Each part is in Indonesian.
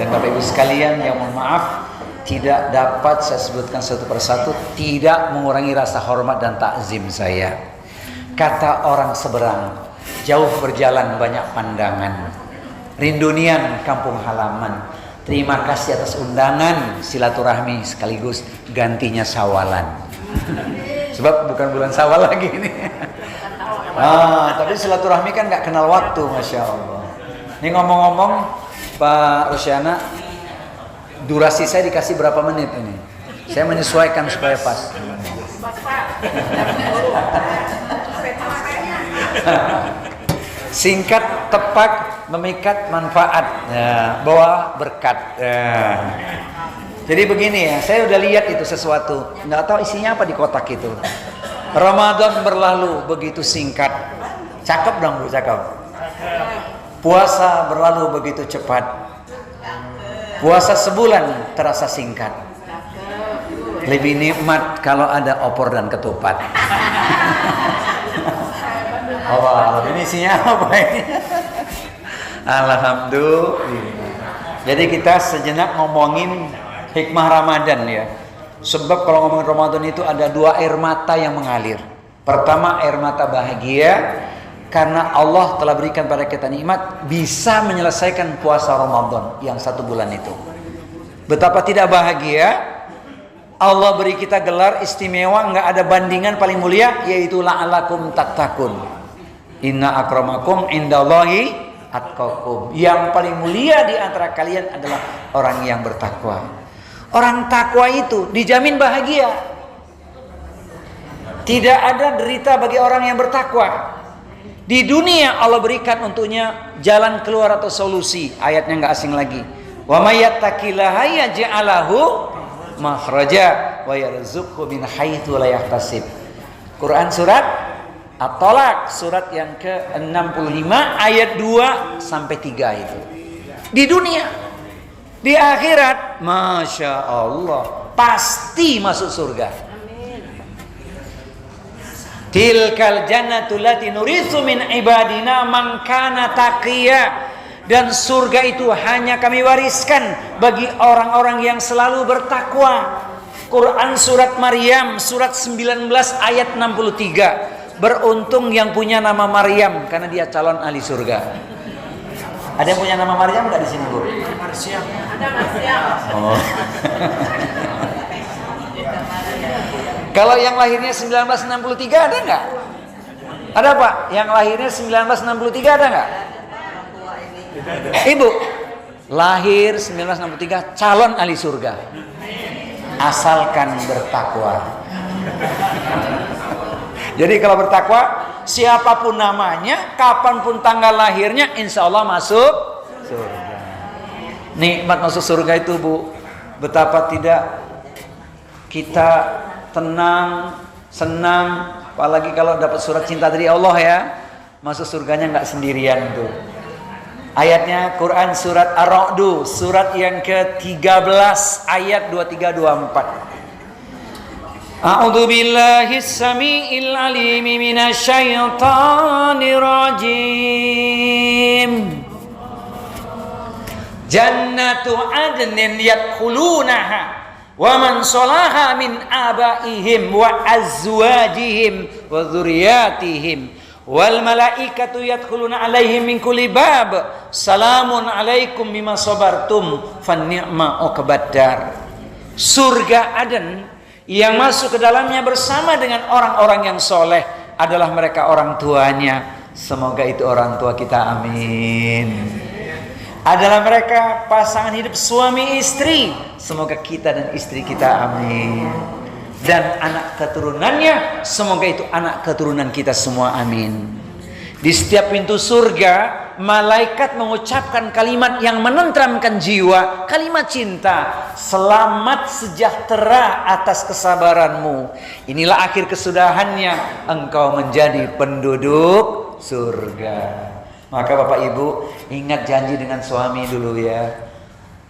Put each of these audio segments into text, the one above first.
Dan Bapak Ibu sekalian yang mohon maaf, tidak dapat saya sebutkan satu persatu, tidak mengurangi rasa hormat dan takzim saya. Kata orang seberang, jauh berjalan banyak pandangan, rindunian kampung halaman. Terima kasih atas undangan silaturahmi sekaligus gantinya sawalan. Sebab bukan bulan Syawal lagi ini. Tapi silaturahmi kan nggak kenal waktu, masya Allah. Ini ngomong-ngomong, Pak Rosyana, durasi saya dikasih berapa menit ini? Saya menyesuaikan supaya pas. Singkat, tepat, memikat manfaat, bawa berkat. Jadi begini ya, saya udah lihat itu sesuatu, nggak tahu isinya apa di kotak itu. Ramadan berlalu begitu singkat, cakep dong Bu, cakep. Puasa berlalu begitu cepat. Puasa sebulan terasa singkat. Lebih nikmat kalau ada opor dan ketupat. Allah, ini isinya apa ini? Alhamdulillah. Jadi kita sejenak ngomongin hikmah Ramadan ya. Sebab kalau ngomongin Ramadan itu ada dua air mata yang mengalir. Pertama, air mata bahagia karena Allah telah berikan pada kita nikmat bisa menyelesaikan puasa Ramadan yang 1 bulan itu. Betapa tidak bahagia, Allah beri kita gelar istimewa, nggak ada bandingan paling mulia, yaitu la'alakum tattaqun. Inna akramakum indallahi atqakum. Yang paling mulia di antara kalian adalah orang yang bertakwa. Orang takwa itu dijamin bahagia. Tidak ada derita bagi orang yang bertakwa. Di dunia Allah berikan untuknya jalan keluar atau solusi. Ayatnya nggak asing lagi. Wa may yattaqillaha yaj'alahu makhraja wa yarzuqhu min haitsu la yahtasib. Quran surat At-Tolak, surat yang ke-65 ayat 2 sampai 3 itu. Di dunia, di akhirat, masya Allah, pasti masuk surga. Tilkal jannatul lati nuritsu min ibadina man kana taqiya. Dan surga itu hanya kami wariskan bagi orang-orang yang selalu bertakwa. Quran surat Maryam surat 19 ayat 63. Beruntung yang punya nama Maryam karena dia calon ahli surga. Ada yang punya nama Maryam enggak di sini, Bu? Maryam. Ada Maryam. Oh. Kalau yang lahirnya 1963 ada nggak? Ada Pak? Yang lahirnya 1963 ada nggak? Ibu lahir 1963 calon ahli surga. Asalkan bertakwa. Jadi kalau bertakwa, siapapun namanya, kapanpun tanggal lahirnya, insya Allah masuk surga. Nikmat masuk surga itu, Bu, betapa tidak kita tenang, senang, apalagi kalau dapat surat cinta dari Allah ya. Masuk surganya nggak sendirian tuh. Ayatnya Quran surat Ar-Ra'd, surat yang ke-13 ayat 23-24. A'udzu billahi samiil alim minasyaitonir rajim. Jannatu adnin yadkhulunaha wa man salaha min abaihim wa azwajihim wa dzurriyyatihim wal malaikatu yadkhuluna alaihim min kulli bab salamun alaikum bima sabartum fanni'ma uqbaddar. Surga Aden yang masuk ke dalamnya bersama dengan orang-orang yang soleh adalah mereka orang tuanya. Semoga itu orang tua kita, amin. Adalah mereka pasangan hidup suami istri. Semoga kita dan istri kita, amin. Dan anak keturunannya, semoga itu anak keturunan kita semua, amin. Di setiap pintu surga, malaikat mengucapkan kalimat yang menenteramkan jiwa, kalimat cinta. Selamat sejahtera atas kesabaranmu. Inilah akhir kesudahannya, engkau menjadi penduduk surga. Maka Bapak Ibu ingat janji dengan suami dulu ya.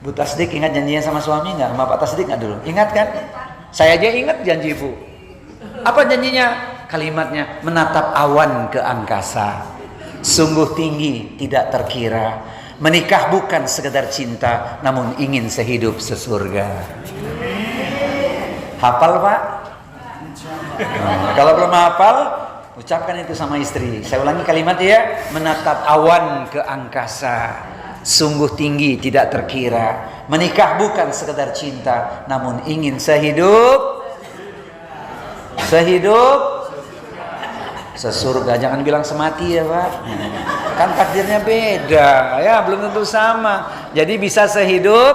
Bu Tasdik ingat janjinya sama suami nggak? Sama Pak Tasdik nggak dulu? Ingat kan? Saya aja ingat janji Ibu. Apa janjinya? Kalimatnya, menatap awan ke angkasa. Sungguh tinggi tidak terkira. Menikah bukan sekedar cinta, namun ingin sehidup sesurga. Hafal Pak? Kalau belum hafal, ucapkan itu sama istri. Saya ulangi kalimat ya. Menatap awan ke angkasa, sungguh tinggi tidak terkira. Menikah bukan sekedar cinta, namun ingin sehidup sesurga. Jangan bilang semati ya Pak, kan takdirnya beda ya, belum tentu sama. Jadi bisa sehidup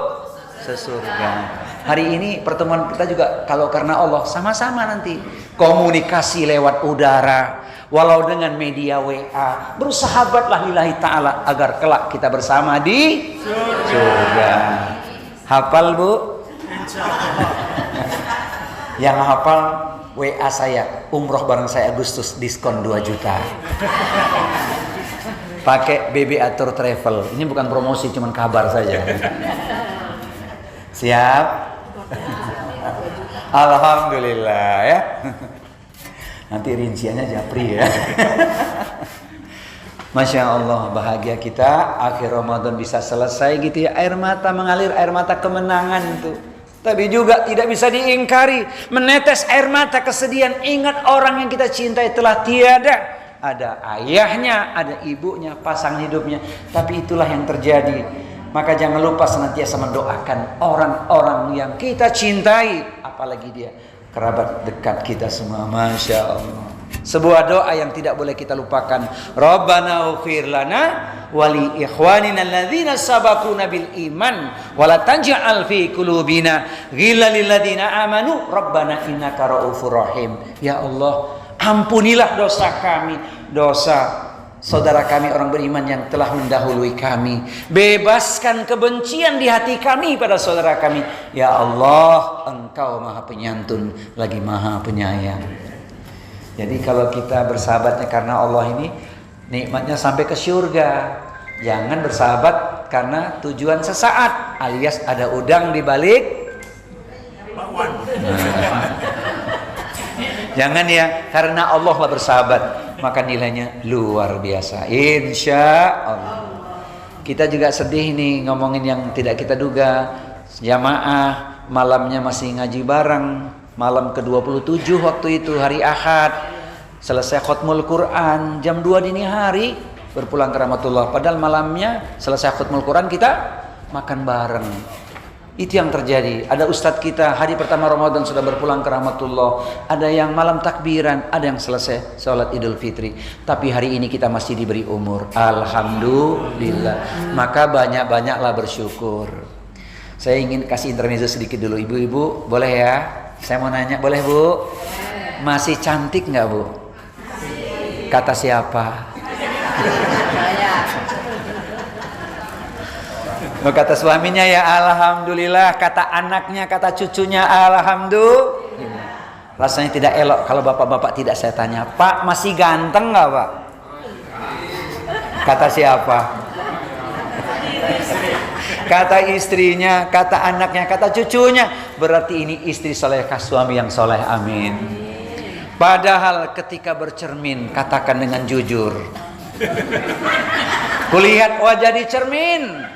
sesurga. Hari ini pertemuan kita juga kalau karena Allah, sama-sama nanti komunikasi lewat udara, walau dengan media WA, bersahabatlah lillahi ta'ala agar kelak kita bersama di surga. Hafal Bu? Yang hafal WA saya, umroh bareng saya Agustus, diskon 2 juta. Pakai BB Atur Travel. Ini bukan promosi, cuman kabar saja. Siap? Alhamdulillah ya. Nanti rinciannya japri ya. Masya Allah, bahagia kita akhir Ramadan bisa selesai gitu ya. Air mata mengalir, air mata kemenangan tuh. Tapi juga tidak bisa diingkari, menetes air mata kesedihan. Ingat orang yang kita cintai telah tiada. Ada ayahnya, ada ibunya, pasangan hidupnya. Tapi itulah yang terjadi. Maka jangan lupa senantiasa mendoakan orang-orang yang kita cintai. Apalagi dia kerabat dekat kita semua. Masya Allah. Sebuah doa yang tidak boleh kita lupakan. Rabbana ighfir lana wa li ikhwanina alladzina sabaquna bil iman wa la taj'al fi qulubina ghillan lil ladzina amanu rabbana innaka raufur rahim. Ya Allah, ampunilah dosa kami, dosa saudara kami orang beriman yang telah mendahului kami. Bebaskan kebencian di hati kami pada saudara kami. Ya Allah, Engkau Maha Penyantun lagi Maha Penyayang. Jadi kalau kita bersahabatnya karena Allah ini, nikmatnya sampai ke surga. Jangan bersahabat karena tujuan sesaat, alias ada udang di balik bakwan. Jangan ya, karena Allah lah bersahabat, maka nilainya luar biasa. Insya Allah. Kita juga sedih nih ngomongin yang tidak kita duga. Jamaah malamnya masih ngaji bareng. Malam ke-27 waktu itu, hari Ahad, selesai khutmul Quran jam 2 dini hari, berpulang ke rahmatullah. Padahal malamnya selesai khutmul Quran kita makan bareng. Itu yang terjadi. Ada ustadz kita hari pertama Ramadan sudah berpulang ke rahmatullah. Ada yang malam takbiran, ada yang selesai sholat Idul Fitri. Tapi hari ini kita masih diberi umur. Alhamdulillah. Maka banyak-banyaklah bersyukur. Saya ingin kasih intermezzo sedikit dulu. Ibu-ibu boleh ya? Saya mau nanya, boleh Bu? Masih cantik nggak Bu? Kata siapa? Kata suaminya ya alhamdulillah, kata anaknya, kata cucunya alhamdulillah. Rasanya tidak elok kalau bapak-bapak tidak saya tanya, Pak masih ganteng nggak Pak? Kata siapa? Kata istrinya, kata anaknya, kata cucunya. Berarti ini istri solehah, suami yang soleh, amin. Padahal ketika bercermin, katakan dengan jujur. Kulihat wajah di cermin,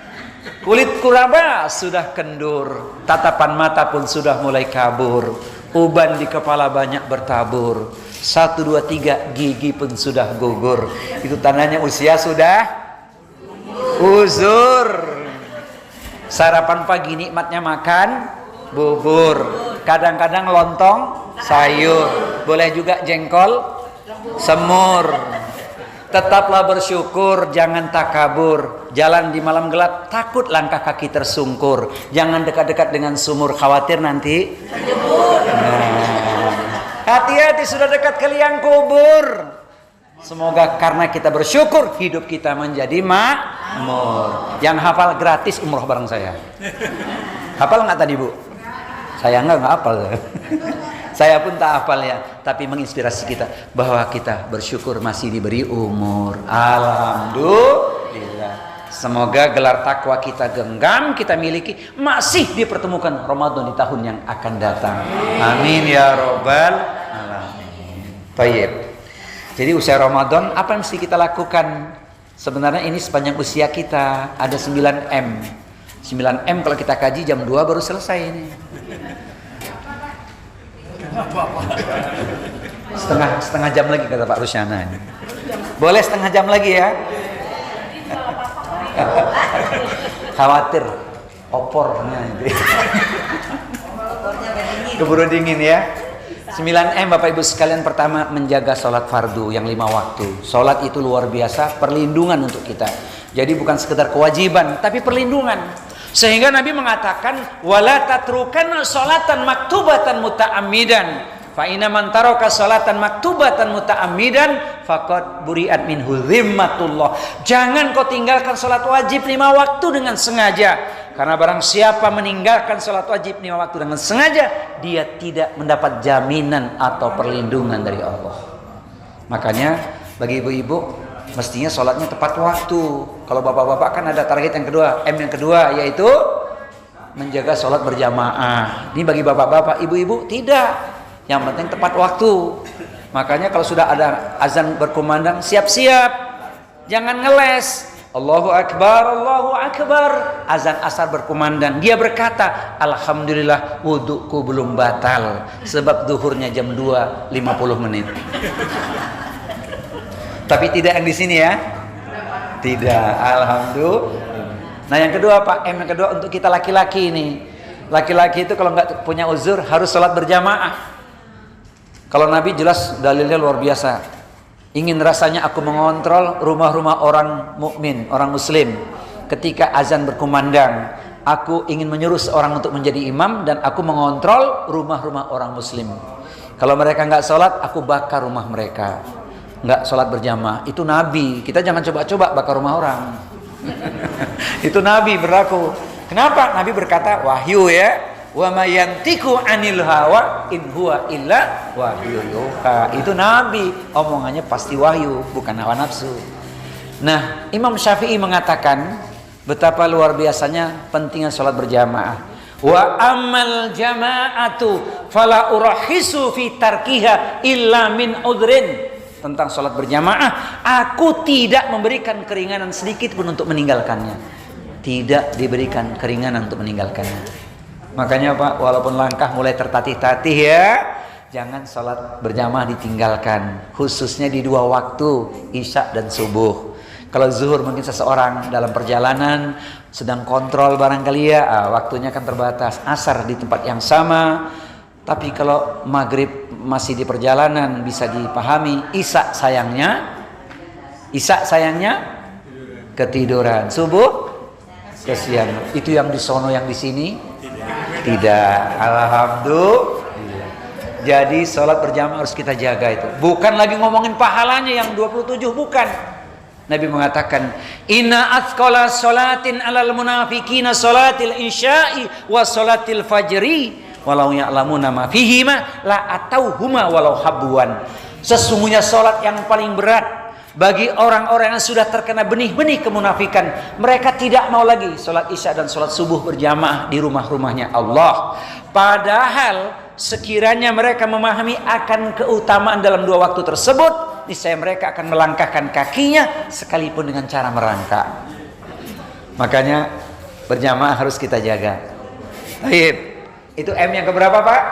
kulit kuraba sudah kendur, tatapan mata pun sudah mulai kabur, uban di kepala banyak bertabur, 1, 2, 3 gigi pun sudah gugur. Itu tandanya usia sudah uzur. Sarapan pagi nikmatnya makan bubur, kadang-kadang lontong sayur, boleh juga jengkol semur. Tetaplah bersyukur, jangan takabur. Jalan di malam gelap, takut langkah kaki tersungkur. Jangan dekat-dekat dengan sumur, khawatir nanti hati-hati sudah dekat ke liang kubur. Semoga karena kita bersyukur, hidup kita menjadi makmur. Yang hafal gratis umroh bareng saya. Hafal nggak tadi Bu? Saya nggak hafal. Saya pun tak hafal ya. Tapi menginspirasi kita bahwa kita bersyukur masih diberi umur. Alhamdulillah. Semoga gelar takwa kita genggam, kita miliki, masih dipertemukan Ramadan di tahun yang akan datang. Amin ya robbal alamin. Tayyib. Jadi usia Ramadan apa yang mesti kita lakukan? Sebenarnya ini sepanjang usia kita ada 9M. 9M kalau kita kaji jam 2 baru selesai ini. Setengah jam lagi kata Pak Rusyana. Boleh setengah jam lagi ya? Khawatir opornya itu. Keburu dingin ya. 9M Bapak Ibu sekalian, pertama menjaga sholat fardu yang 5 waktu. Sholat itu luar biasa perlindungan untuk kita. Jadi bukan sekedar kewajiban tapi perlindungan. Sehingga Nabi mengatakan wala tatrukanna sholatan maktubatan muta'ammidan. Fa inna man taraka sholatan maktubatan muta'ammidan faqad buri'at minhu dhimmatullah. Jangan kau tinggalkan sholat wajib 5 waktu dengan sengaja. Karena barang siapa meninggalkan sholat wajib 5 waktu dengan sengaja, dia tidak mendapat jaminan atau perlindungan dari Allah. Makanya bagi ibu-ibu mestinya sholatnya tepat waktu. Kalau bapak-bapak kan ada target yang kedua, M yang kedua, yaitu menjaga sholat berjamaah. Ini bagi bapak-bapak, ibu-ibu tidak. Yang penting tepat waktu. Makanya kalau sudah ada azan berkumandang, siap-siap, jangan ngeles. Allahu Akbar, Allahu Akbar. Azan asar berkumandang. Dia berkata, alhamdulillah wuduku belum batal. Sebab duhurnya jam 2, 50 menit. Tapi tidak yang di sini ya. Tidak, alhamdulillah. Nah yang kedua Pak, M yang kedua untuk kita laki-laki ini. Laki-laki itu kalau nggak punya uzur harus sholat berjamaah. Kalau Nabi jelas dalilnya luar biasa. Ingin rasanya aku mengontrol rumah-rumah orang mukmin, orang muslim. Ketika azan berkumandang, aku ingin menyuruh seorang untuk menjadi imam dan aku mengontrol rumah-rumah orang muslim. Kalau mereka nggak sholat, aku bakar rumah mereka. Nggak sholat berjamaah. Itu Nabi. Kita jangan coba-coba bakar rumah orang. Itu Nabi berlaku. Kenapa? Nabi berkata wahyu ya. Wa may yantiqu 'anil hawa in huwa illa wahyu yuha. Itu Nabi, omongannya pasti wahyu, bukan hawa nafsu. Nah, Imam Syafi'i mengatakan betapa luar biasanya pentingnya sholat berjamaah. Wa amal jama'atu fala urahisu fi tarkiha illa min udrin. Tentang sholat berjamaah, aku tidak memberikan keringanan sedikit pun untuk meninggalkannya. Tidak diberikan keringanan untuk meninggalkannya. Makanya Pak, walaupun langkah mulai tertatih-tatih ya, jangan sholat berjamaah ditinggalkan. Khususnya di 2 waktu, Isya dan subuh. Kalau zuhur mungkin seseorang dalam perjalanan sedang kontrol barangkali ya, waktunya kan terbatas. Asar di tempat yang sama. Tapi kalau maghrib masih di perjalanan bisa dipahami. Isya sayangnya ketiduran. Subuh kesiangan. Itu yang di sono yang di sini tidak. Alhamdulillah. Jadi sholat berjamaah harus kita jaga itu. Bukan lagi ngomongin pahalanya yang 27, bukan. Nabi mengatakan, inna athqala sholatin alal munafiqina sholatil isya'i wa sholatil fajri walau ya'lamuna ma fihima la atauhuma walau habwan. Sesungguhnya sholat yang paling berat bagi orang-orang yang sudah terkena benih-benih kemunafikan, mereka tidak mau lagi sholat isya dan sholat subuh berjamaah di rumah-rumahnya Allah. Padahal sekiranya mereka memahami akan keutamaan dalam 2 waktu tersebut, niscaya mereka akan melangkahkan kakinya sekalipun dengan cara merangkak. Makanya berjamaah harus kita jaga. Baik. Itu M yang keberapa Pak?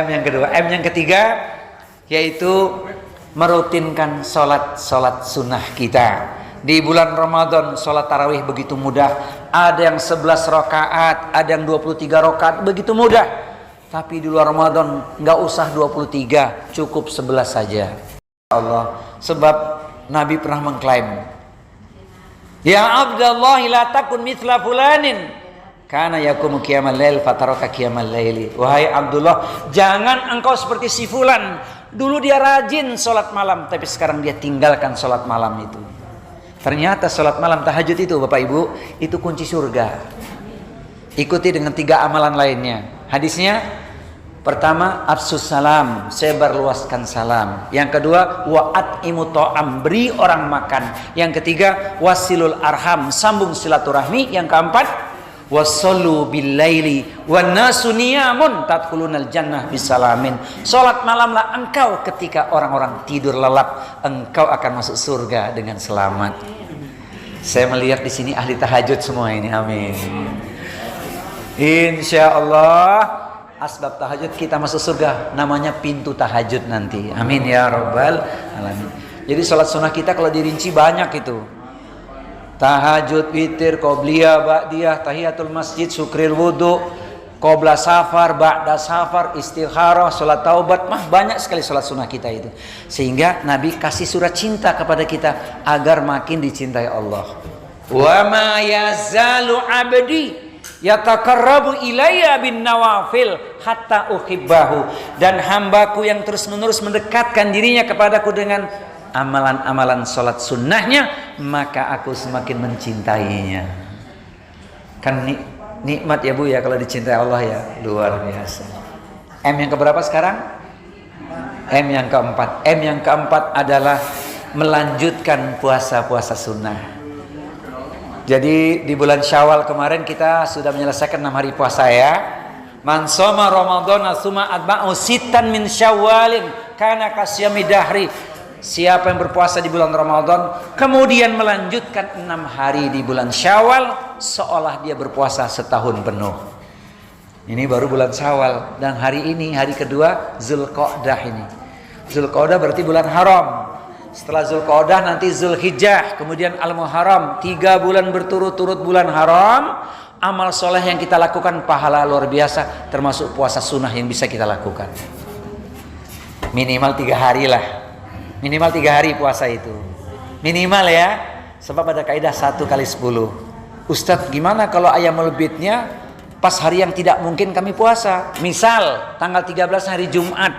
M yang kedua. M yang ketiga yaitu merutinkan sholat sunnah kita. Di bulan Ramadan sholat tarawih begitu mudah. Ada yang 11 rakaat, ada yang 23 rakaat, begitu mudah. Tapi di luar Ramadan nggak usah 23, cukup 11 saja. Allah, sebab Nabi pernah mengklaim, ya Abdullah la takun mithla fulanin karena yakumu qiyamal lail fataraka qiyamal laili. Wahai Abdullah, jangan engkau seperti si fulan. Dulu dia rajin sholat malam, tapi sekarang dia tinggalkan sholat malam itu. Ternyata sholat malam tahajud itu Bapak Ibu, itu kunci surga. Ikuti dengan 3 amalan lainnya. Hadisnya, pertama, afsus salam, sebarluaskan salam. Yang kedua, wa'at'imu ta'am, beri orang makan. Yang ketiga, wasilul arham, sambung silaturahmi. Yang keempat, wasallu billaili wan nasu niyamun tadkhulunal jannah bisalamin. Salat malamlah engkau ketika orang-orang tidur lelap, engkau akan masuk surga dengan selamat. Saya melihat di sini ahli tahajud semua ini, amin. Insya Allah asbab tahajud kita masuk surga, namanya pintu tahajud nanti, amin ya rabbal alamin. Jadi sholat sunnah kita kalau dirinci banyak itu. Tahajud, witir, qobliyah, ba'diyah, tahiyatul masjid, syukril wudu, qobla safar, ba'da safar, istikharah, sholat taubat, banyak sekali sholat sunnah kita itu. Sehingga Nabi kasih surat cinta kepada kita agar makin dicintai Allah. Wa ma yazalu abdi yataqarrabu ilayya bin nawafil hatta uhibbahu. Dan hambaku yang terus menerus mendekatkan dirinya kepadaku dengan amalan-amalan sholat sunnahnya, maka aku semakin mencintainya. Kan nikmat ya Bu ya kalau dicintai Allah ya, luar biasa. M yang keberapa sekarang? M yang keempat. M yang keempat adalah melanjutkan puasa-puasa sunnah. Jadi di bulan Syawal kemarin kita sudah menyelesaikan 6 hari puasa ya. Man shoma Ramadhana tsumma atba'u sittan min Syawalin kana kasyami dahri. Siapa yang berpuasa di bulan Ramadan kemudian melanjutkan 6 hari di bulan Syawal, seolah dia berpuasa setahun penuh. Ini baru bulan Syawal, dan hari ini hari kedua Zulqa'dah ini. Zulqa'dah berarti bulan haram. Setelah Zulqa'dah nanti Zulhijjah, kemudian Al-Muharram. 3 bulan berturut-turut bulan haram. Amal soleh yang kita lakukan pahala luar biasa, termasuk puasa sunnah yang bisa kita lakukan. Minimal 3 hari lah. Minimal 3 hari puasa itu. Minimal ya. Sebab ada kaidah 1 kali 10. Ustadz, gimana kalau ayamul bidnya pas hari yang tidak mungkin kami puasa? Misal tanggal 13 hari Jumat.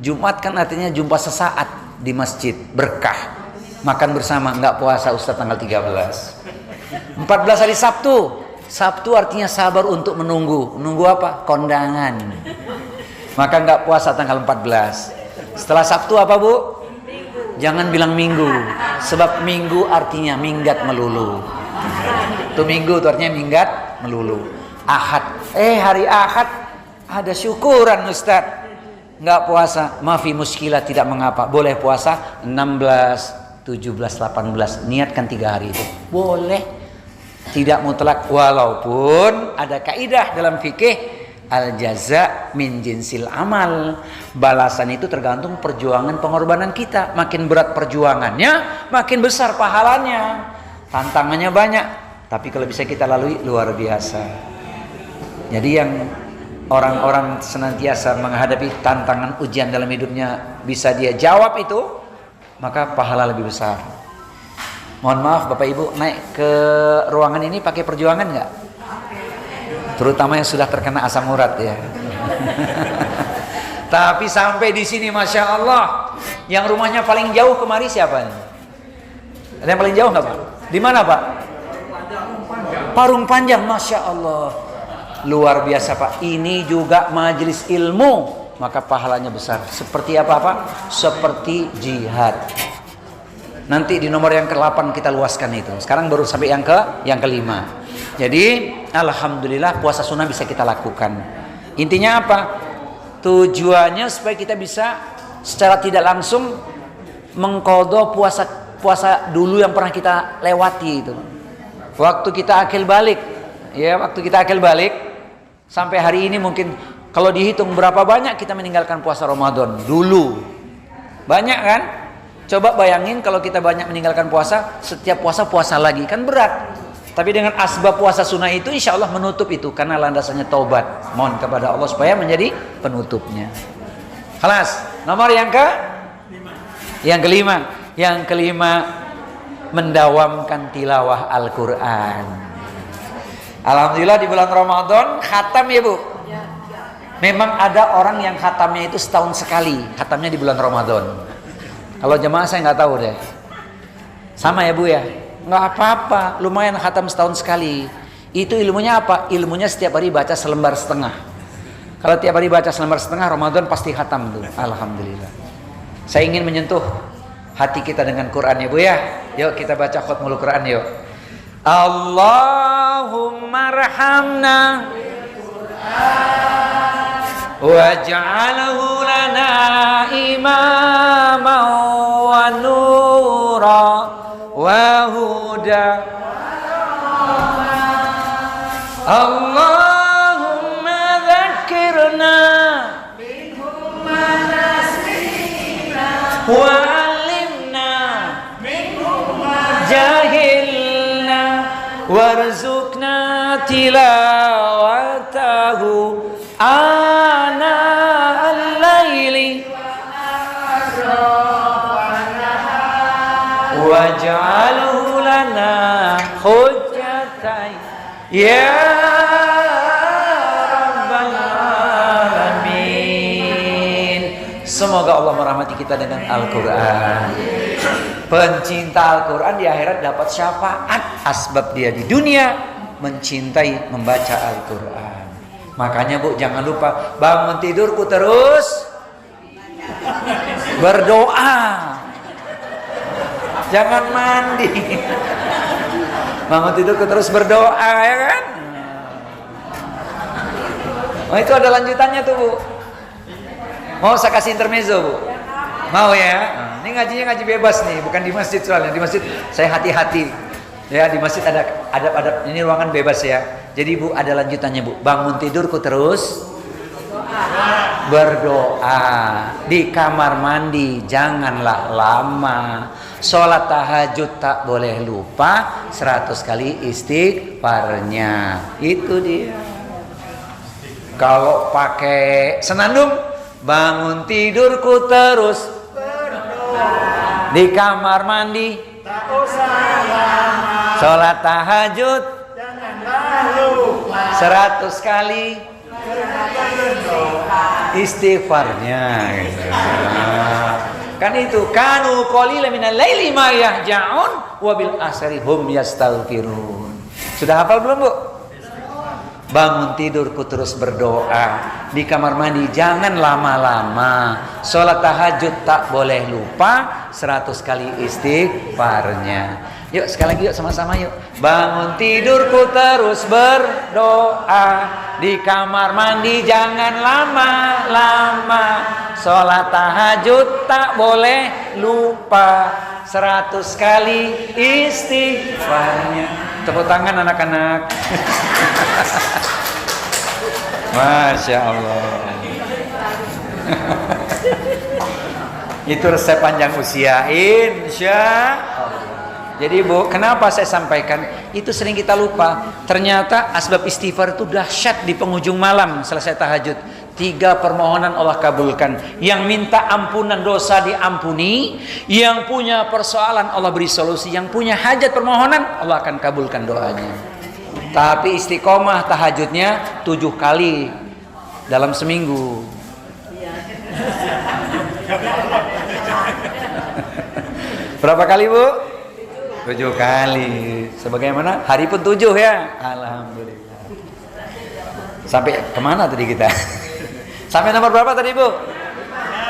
Jumat kan artinya jumpa sesaat di masjid, berkah. Makan bersama, enggak puasa Ustadz tanggal 13. 14 hari Sabtu. Sabtu artinya sabar untuk menunggu. Menunggu apa? Kondangan. Maka enggak puasa tanggal 14. Setelah Sabtu apa Bu? Jangan bilang minggu, sebab minggu artinya minggat melulu. Itu minggu itu artinya minggat melulu. Ahad, hari Ahad ada syukuran Ustaz. Enggak puasa, maafi muskilah, tidak mengapa. Boleh puasa 16, 17, 18. Niatkan 3 hari itu. Boleh. Tidak mutlak, walaupun ada kaidah dalam fikih al-jaza min jinsil amal. Balasan itu tergantung perjuangan pengorbanan kita. Makin berat perjuangannya, makin besar pahalanya. Tantangannya banyak, tapi kalau bisa kita lalui luar biasa. Jadi yang orang-orang senantiasa menghadapi tantangan ujian dalam hidupnya bisa dia jawab itu, maka pahala lebih besar. Mohon maaf Bapak Ibu, naik ke ruangan ini pakai perjuangan nggak? Terutama yang sudah terkena asam urat ya. Tapi sampai di sini Masya Allah. Yang rumahnya paling jauh kemari siapa nih? Ada yang paling jauh nggak Pak? Di mana Pak? Parung Panjang, Masya Allah. Luar biasa Pak. Ini juga majelis ilmu, maka pahalanya besar. Seperti apa? Seperti jihad. Nanti di nomor yang ke-8 kita luaskan itu. Sekarang baru sampai yang ke-5. Jadi alhamdulillah puasa sunnah bisa kita lakukan. Intinya apa? Tujuannya supaya kita bisa secara tidak langsung mengqadha puasa dulu yang pernah kita lewati itu. Waktu kita akil balik, ya waktu kita akil balik sampai hari ini mungkin kalau dihitung berapa banyak kita meninggalkan puasa Ramadan dulu. Banyak kan? Coba bayangin kalau kita banyak meninggalkan puasa, setiap puasa lagi, kan berat. Tapi dengan asbab puasa sunnah itu insya Allah menutup itu, karena landasannya taubat. Mohon kepada Allah supaya menjadi penutupnya. Kelas nomor yang kelima. Yang kelima, mendawamkan tilawah Al-Quran. Alhamdulillah di bulan Ramadan khatam ya Bu. Memang ada orang yang khatamnya itu setahun sekali, khatamnya di bulan Ramadan. Kalau jemaah saya nggak tahu deh. Sama ya Bu ya. Nggak apa-apa, lumayan khatam setahun sekali. Itu ilmunya apa? Ilmunya setiap hari baca selembar setengah. Kalau tiap hari baca selembar setengah, Ramadan pasti khatam tuh. Alhamdulillah. Saya ingin menyentuh hati kita dengan Quran ya Bu ya. Yuk kita baca khutmul Quran yuk. Allahumma rahamna waj'alhu lana imaman wa nura wa huda Allahumma dzakirna wa alimna jahilna warzuqna tilawatahu ana al-laili waj'alhu lana hujjatan ya rabbal alamin. Semoga Allah merahmati kita dengan Al-Quran. Pencinta Al-Quran di akhirat dapat syafaat. Asbab dia di dunia mencintai membaca Al-Quran. Makanya Bu, jangan lupa bangun tidurku terus berdoa. Jangan mandi. Bangun tidurku terus berdoa, ya kan? Oh, itu ada lanjutannya tuh, Bu. Mau saya kasih intermezzo, Bu? Mau ya? Nah, ini ngajinya ngaji bebas nih, bukan di masjid soalnya. Di masjid saya hati-hati. Ya, di masjid ada adab-adab. Ini ruangan bebas ya. Jadi Bu, ada lanjutannya, Bu. Bangun tidurku terus berdoa. Di kamar mandi janganlah lama. Sholat tahajud tak boleh lupa. 100 kali istighfarnya. Itu dia. Kalau pakai senandung, bangun tidurku terus berdoa. Di kamar mandi tak usah lama. Sholat tahajud janganlah lupa. 100 kali istighfarnya. Kan itu kanu qalilan minal laili ma yahja'un wa bil asri hum yastaghfirun. Sudah hafal belum, Bu? Bangun tidurku terus berdoa. Di kamar mandi jangan lama-lama. Sholat tahajud tak boleh lupa. 100 kali istighfarnya. Yuk sekali lagi, yuk sama-sama yuk. Bangun tidurku terus berdoa. Di kamar mandi jangan lama-lama. Sholat tahajud tak boleh lupa. 100 kali istighfarnya. Tepuk tangan anak-anak. Masya Allah. Itu resep panjang usia, insya Allah. Jadi Bu, kenapa saya sampaikan? Itu sering kita lupa. Ternyata asbab istighfar itu dahsyat di penghujung malam selesai tahajud. 3 permohonan Allah kabulkan. Yang minta ampunan dosa diampuni. Yang punya persoalan Allah beri solusi. Yang punya hajat permohonan Allah akan kabulkan doanya. Tapi istiqomah tahajudnya 7 kali dalam seminggu. Berapa kali, Bu? 7 kali. Sebagaimana hari pun 7 ya. Alhamdulillah. Sampai kemana tadi kita? Sampai nomor berapa tadi, Bu?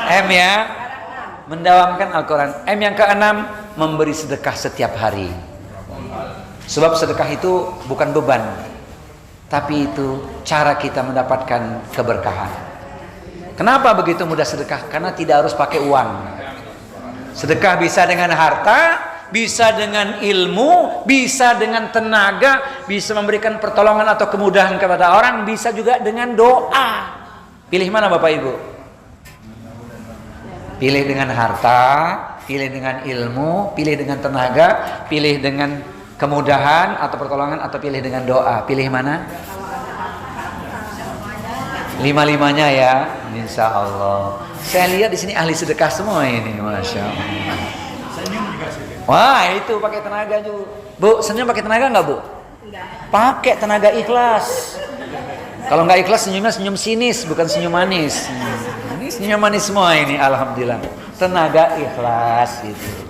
M ya. Mendawamkan Al-Quran. M yang ke-6, memberi sedekah setiap hari. Sebab sedekah itu bukan beban, tapi itu cara kita mendapatkan keberkahan. Kenapa begitu mudah sedekah? Karena tidak harus pakai uang. Sedekah bisa dengan harta, bisa dengan ilmu, bisa dengan tenaga, bisa memberikan pertolongan atau kemudahan kepada orang, bisa juga dengan doa. Pilih mana Bapak Ibu? Pilih dengan harta, pilih dengan ilmu, pilih dengan tenaga, pilih dengan kemudahan atau pertolongan, atau pilih dengan doa. Pilih mana? 5-5-nya ya, insya Allah. Saya lihat di sini ahli sedekah semua ini, masya Allah. Wah, itu pakai tenaga juga. Bu, senyum pakai tenaga nggak, Bu? Pakai tenaga ikhlas. Kalau nggak ikhlas senyumnya senyum sinis, bukan senyum manis. Ini senyum manis semua ini, alhamdulillah. Tenaga ikhlas gitu.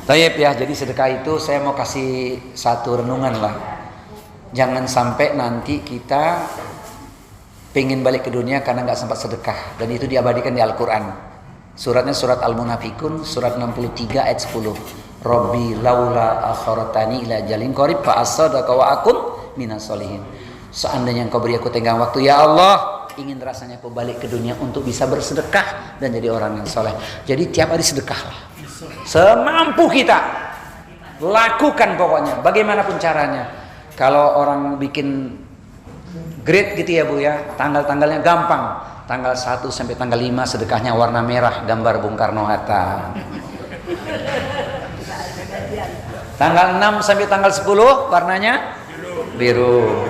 Tayyib ya, jadi sedekah itu saya mau kasih satu renungan lah. Jangan sampai nanti kita pengen balik ke dunia karena nggak sempat sedekah, dan itu diabadikan di Al-Quran. Suratnya surat Al-Munafikun, surat 63 ayat 10. Rabbi laula akharatani ila jalin qarib fa asadaka wa akun minas solihin. Seandainya engkau beri aku tenggang waktu, ya Allah, ingin rasanya aku balik ke dunia untuk bisa bersedekah dan jadi orang yang soleh. Jadi tiap hari sedekahlah, semampu kita. Lakukan pokoknya, bagaimanapun caranya. Kalau orang bikin grid gitu ya Bu ya, tanggal-tanggalnya gampang. Tanggal 1 sampai tanggal 5 sedekahnya warna merah, gambar Bung Karno Hatta. Tanggal 6 sampai tanggal 10 warnanya biru.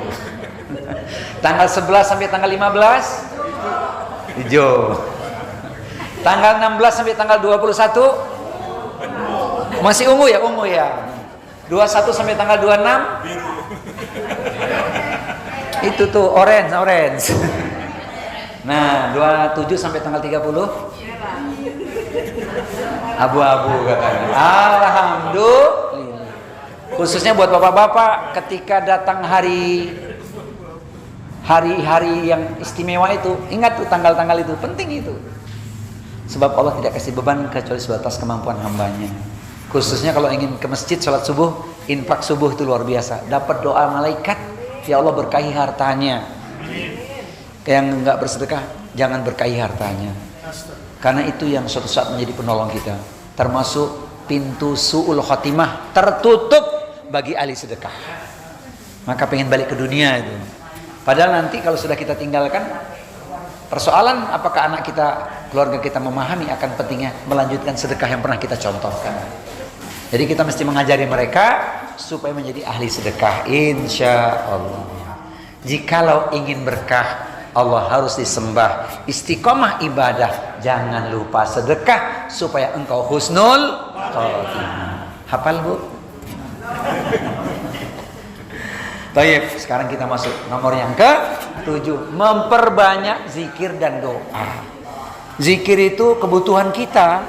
Tanggal 11 sampai tanggal 15 hijau. Tanggal 16 sampai tanggal 21 masih ungu ya, 21 sampai tanggal 26 itu tuh orange. Nah, 27 sampai tanggal 30 abu-abu katanya. Alhamdulillah. Khususnya buat bapak-bapak ketika datang hari-hari yang istimewa itu, ingat tuh tanggal-tanggal itu, penting itu. Sebab Allah tidak kasih beban kecuali sebatas kemampuan hambanya. Khususnya kalau ingin ke masjid sholat subuh, infak subuh itu luar biasa. Dapat doa malaikat, ya Allah berkahi hartanya. Yang enggak bersedekah, jangan berkahi hartanya. Karena itu yang suatu saat menjadi penolong kita. Termasuk pintu su'ul khotimah tertutup bagi ahli sedekah. Maka pengen balik ke dunia itu. Padahal nanti kalau sudah kita tinggalkan, persoalan apakah anak kita, keluarga kita memahami akan pentingnya melanjutkan sedekah yang pernah kita contohkan. Jadi kita mesti mengajari mereka supaya menjadi ahli sedekah, insya Allah. Jikalau ingin berkah, Allah harus disembah, istiqomah ibadah, jangan lupa sedekah supaya engkau husnul khotimah. Hafal Bu? Baik, sekarang kita masuk nomor yang ke-7, memperbanyak zikir dan doa. Zikir itu kebutuhan kita,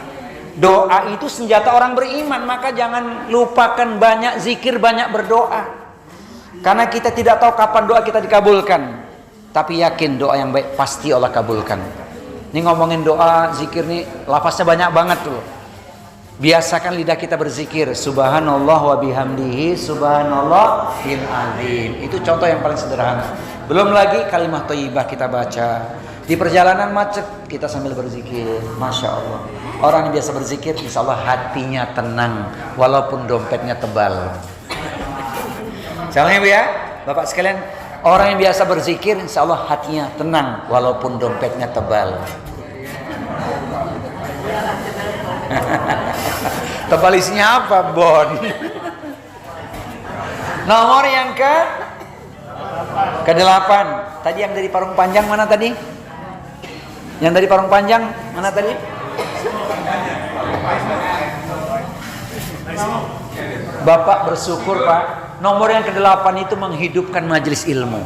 doa itu senjata orang beriman. Maka jangan lupakan banyak zikir, banyak berdoa. Karena kita tidak tahu kapan doa kita dikabulkan, tapi yakin doa yang baik pasti Allah kabulkan. Ini ngomongin doa, zikir nih lafaznya banyak banget tuh. Biasakan lidah kita berzikir, subhanallah wa bihamdihi, subhanallahil azim. Itu contoh yang paling sederhana. Belum lagi kalimat thayyibah kita baca. Di perjalanan macet kita sambil berzikir, masya Allah. Orang yang biasa berzikir, insya Allah hatinya tenang, walaupun dompetnya tebal. Salamnya Bu ya, Bapak sekalian. Orang yang biasa berzikir, insya Allah hatinya tenang, walaupun dompetnya tebal. Tebal isinya apa, Bon? Nomor yang ke-8. Tadi yang dari parung panjang mana tadi? Yang dari parung panjang mana tadi? Bapak bersyukur Pak. Nomor yang ke-8 itu menghidupkan majelis ilmu.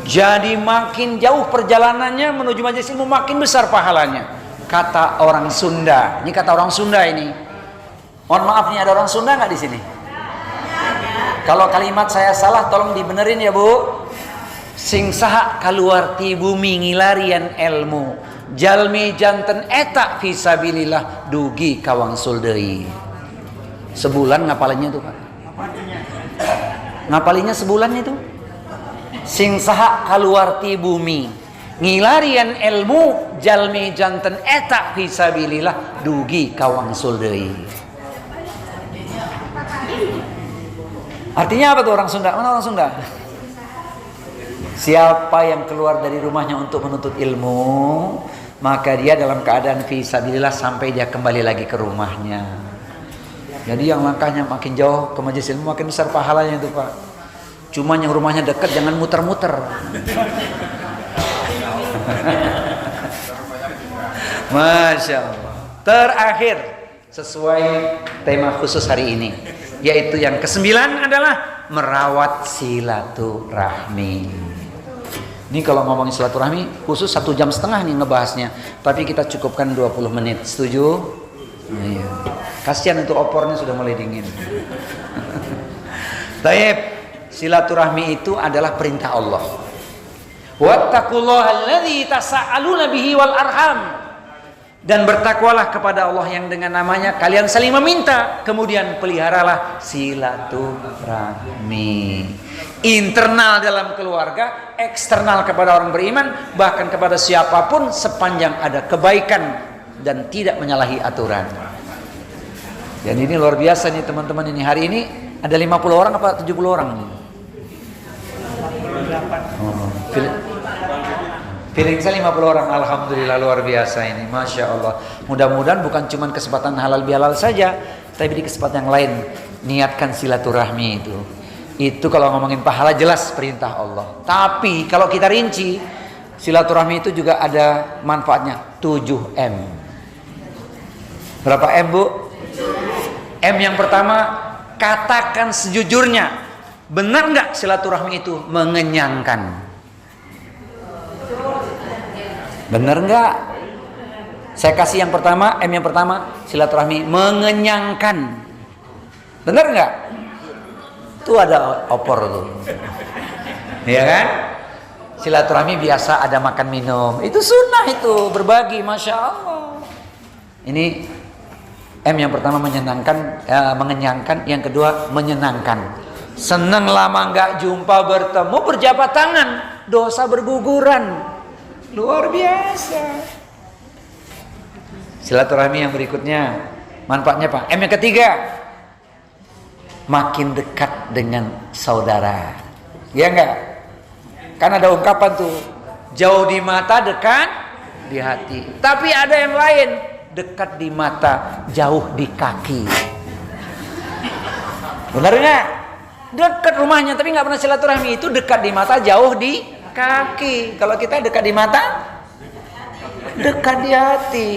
Jadi makin jauh perjalanannya menuju majelis ilmu, makin besar pahalanya. Kata orang Sunda. Ini kata orang Sunda ini. Mohon maaf nih, ada orang Sunda nggak di sini? Kalau kalimat saya salah tolong dibenerin ya Bu. Sing saha kaluarti bumi ngilarian ilmu, jalmi janten eta fisabilillah dugi kawangsul deui. Sebulan ngapalinnya tuh Pak? Ngapalinya sebulan itu. Sing saha kaluarti bumi ngilarian ilmu, jalmi janten eta fisabilillah dugi kawangsul deui. Artinya apa tuh orang Sunda? Mana orang Sunda? Siapa yang keluar dari rumahnya untuk menuntut ilmu, maka dia dalam keadaan fisabilillah sampai dia kembali lagi ke rumahnya. Jadi yang langkahnya makin jauh ke majelis ilmu makin besar pahalanya itu Pak. Cuma yang rumahnya dekat jangan muter-muter. Masya Allah. Terakhir sesuai tema khusus hari ini, yaitu yang ke-9 adalah merawat silaturahmi. Ini kalau ngomongin silaturahmi khusus 1,5 jam nih ngebahasnya, tapi kita cukupkan 20 menit. Setuju? Iya. Kasihan untuk opornya sudah mulai dingin. Taib, silaturahmi itu adalah perintah Allah. Wattaqullaha alladzi tasaaluna bihi wal arham. Dan bertakwalah kepada Allah yang dengan namanya kalian saling meminta. Kemudian peliharalah silaturahmi. Internal dalam keluarga, eksternal kepada orang beriman, bahkan kepada siapapun sepanjang ada kebaikan dan tidak menyalahi aturan. Dan ini luar biasa nih teman-teman, ini hari ini ada 50 orang apa 70 orang nih? Oh, feeling saya 50 orang, alhamdulillah luar biasa ini, masya Allah. Mudah-mudahan bukan cuma kesempatan halal bihalal saja, tapi di kesempatan yang lain niatkan silaturahmi itu. Itu kalau ngomongin pahala jelas perintah Allah. Tapi kalau kita rinci, silaturahmi itu juga ada manfaatnya. 7M. Berapa M, Bu? M yang pertama, katakan sejujurnya. Benar nggak silaturahmi itu mengenyangkan? Benar nggak? Saya kasih yang pertama, M yang pertama, silaturahmi mengenyangkan. Benar nggak? Itu ada opor tuh, ya kan? Silaturahmi biasa ada makan minum, itu sunnah itu berbagi, masya Allah. Ini M yang pertama menyenangkan, mengenyangkan, yang kedua menyenangkan. Senang lama nggak jumpa bertemu berjabat tangan, dosa berguguran, luar biasa. Silaturahmi yang berikutnya manfaatnya Pak. M yang ketiga, makin dekat dengan saudara, ya enggak? Kan ada ungkapan tuh, jauh di mata dekat di hati. Tapi ada yang lain, dekat di mata jauh di kaki. Benar nggak? Dekat rumahnya tapi nggak pernah silaturahmi, itu dekat di mata jauh di kaki. Kalau kita dekat di mata, dekat di hati.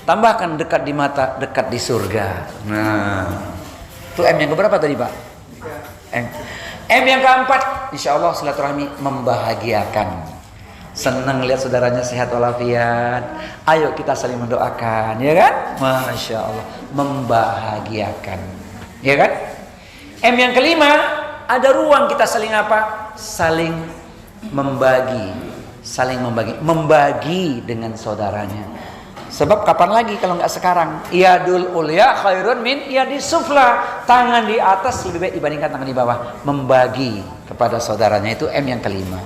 Tambahkan dekat di mata, dekat di surga. Nah, itu M yang keberapa tadi Pak? M yang keempat, insya Allah silaturahmi membahagiakan. Senang lihat saudaranya sehat walafiat. Ayo kita saling mendoakan, ya kan? Masya Allah, membahagiakan, ya kan? M yang kelima, ada ruang kita saling apa? Saling membagi, membagi dengan saudaranya. Sebab kapan lagi kalau nggak sekarang? Iyadul ulya khairun min iyadis sufla. Tangan di atas lebih baik dibandingkan tangan di bawah. Membagi kepada saudaranya, itu M yang kelima.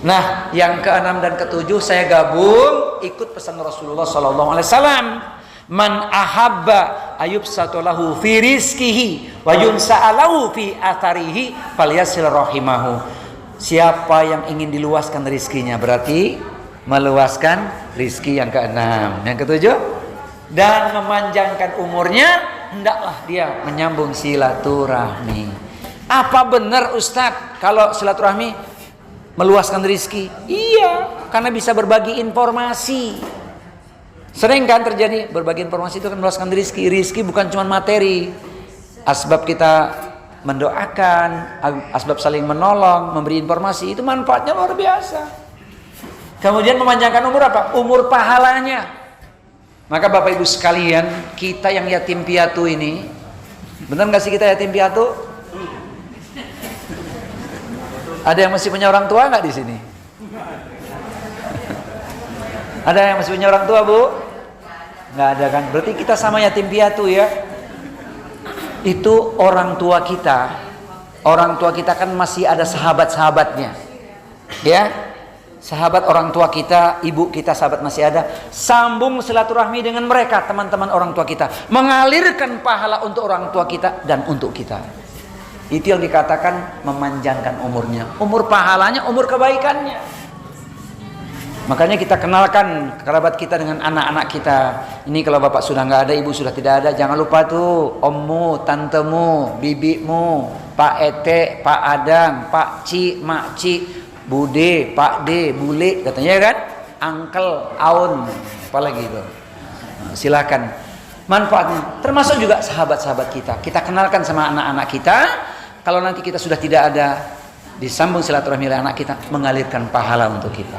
Nah, yang keenam dan ketujuh saya gabung ikut pesan Rasulullah SAW. Man ahabba ayubsatulahu fi rizkihi wa yunsa'alahu fi atharihi falyasil rahimahu. Siapa yang ingin diluaskan rizkinya, berarti meluaskan rizki yang keenam. Yang ketujuh, dan memanjangkan umurnya, hendaklah dia menyambung silaturahmi. Apa benar Ustadz kalau silaturahmi meluaskan rizki? Iya, karena bisa berbagi informasi. Sering kan terjadi berbagi informasi itu kan meluaskan rizki. Rizki bukan cuma materi. Asbab kita mendoakan, asbab saling menolong, memberi informasi, itu manfaatnya luar biasa. Kemudian memanjangkan umur apa? Umur pahalanya. Maka Bapak Ibu sekalian, kita yang yatim piatu ini, benar nggak sih kita yatim piatu? Ada yang masih punya orang tua nggak di sini? Ada yang masih punya orang tua, Bu? Nggak ada kan? Berarti kita sama yatim piatu ya. Itu orang tua kita. Orang tua kita kan masih ada sahabat-sahabatnya, ya. Sahabat orang tua kita, ibu kita, sahabat masih ada. Sambung silaturahmi dengan mereka, teman-teman orang tua kita. Mengalirkan pahala untuk orang tua kita dan untuk kita. Itu yang dikatakan memanjangkan umurnya. Umur pahalanya, umur kebaikannya. Makanya kita kenalkan kerabat kita dengan anak-anak kita. Ini kalau bapak sudah nggak ada, ibu sudah tidak ada, jangan lupa tuh ommu, tantemu, bibimu, Pak Ete, Pak Adang, Pak Ci, Mak Ci, Bude, Pak D, Bule, katanya kan, Uncle, Aun, apalagi itu. Nah, silakan. Manfaatnya, termasuk juga sahabat-sahabat kita. Kita kenalkan sama anak-anak kita. Kalau nanti kita sudah tidak ada, disambung silaturahmi oleh anak kita, mengalirkan pahala untuk kita.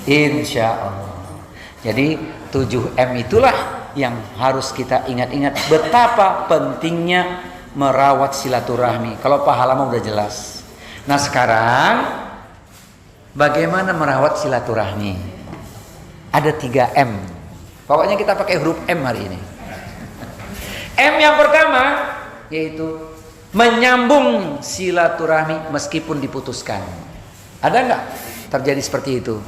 Insya Allah. Jadi 7M itulah yang harus kita ingat-ingat, betapa pentingnya merawat silaturahmi. Kalau pahala mah udah jelas. Nah sekarang bagaimana merawat silaturahmi? Ada 3M. Pokoknya kita pakai huruf M hari ini. M yang pertama yaitu menyambung silaturahmi meskipun diputuskan. Ada nggak terjadi seperti itu?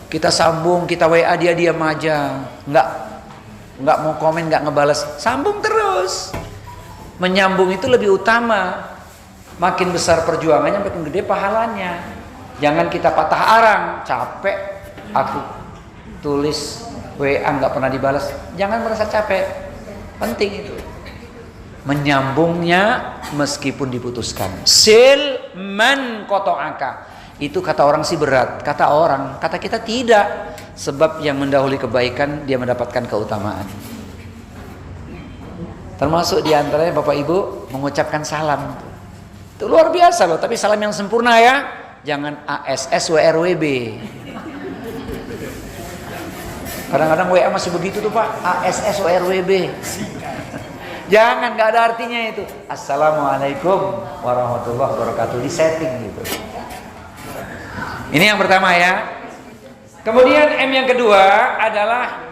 Kita sambung, kita WA dia diam aja, nggak mau komen, nggak ngebales, sambung terus. Menyambung itu lebih utama. Makin besar perjuangannya, makin gede pahalanya. Jangan kita patah arang, capek aku tulis WA nggak pernah dibalas. Jangan merasa capek. Penting itu. Menyambungnya meskipun diputuskan. Sil man qata'aka. Itu kata orang sih berat. Kata orang, kata kita tidak. Sebab yang mendahului kebaikan dia mendapatkan keutamaan. Termasuk diantaranya Bapak Ibu mengucapkan salam. Itu luar biasa loh. Tapi salam yang sempurna ya. Jangan ASS WRWB. Kadang-kadang WA masih begitu tuh Pak. ASS WRWB. Jangan, nggak ada artinya itu. Assalamualaikum warahmatullahi wabarakatuh. Di setting gitu. Ini yang pertama ya. Kemudian M yang kedua adalah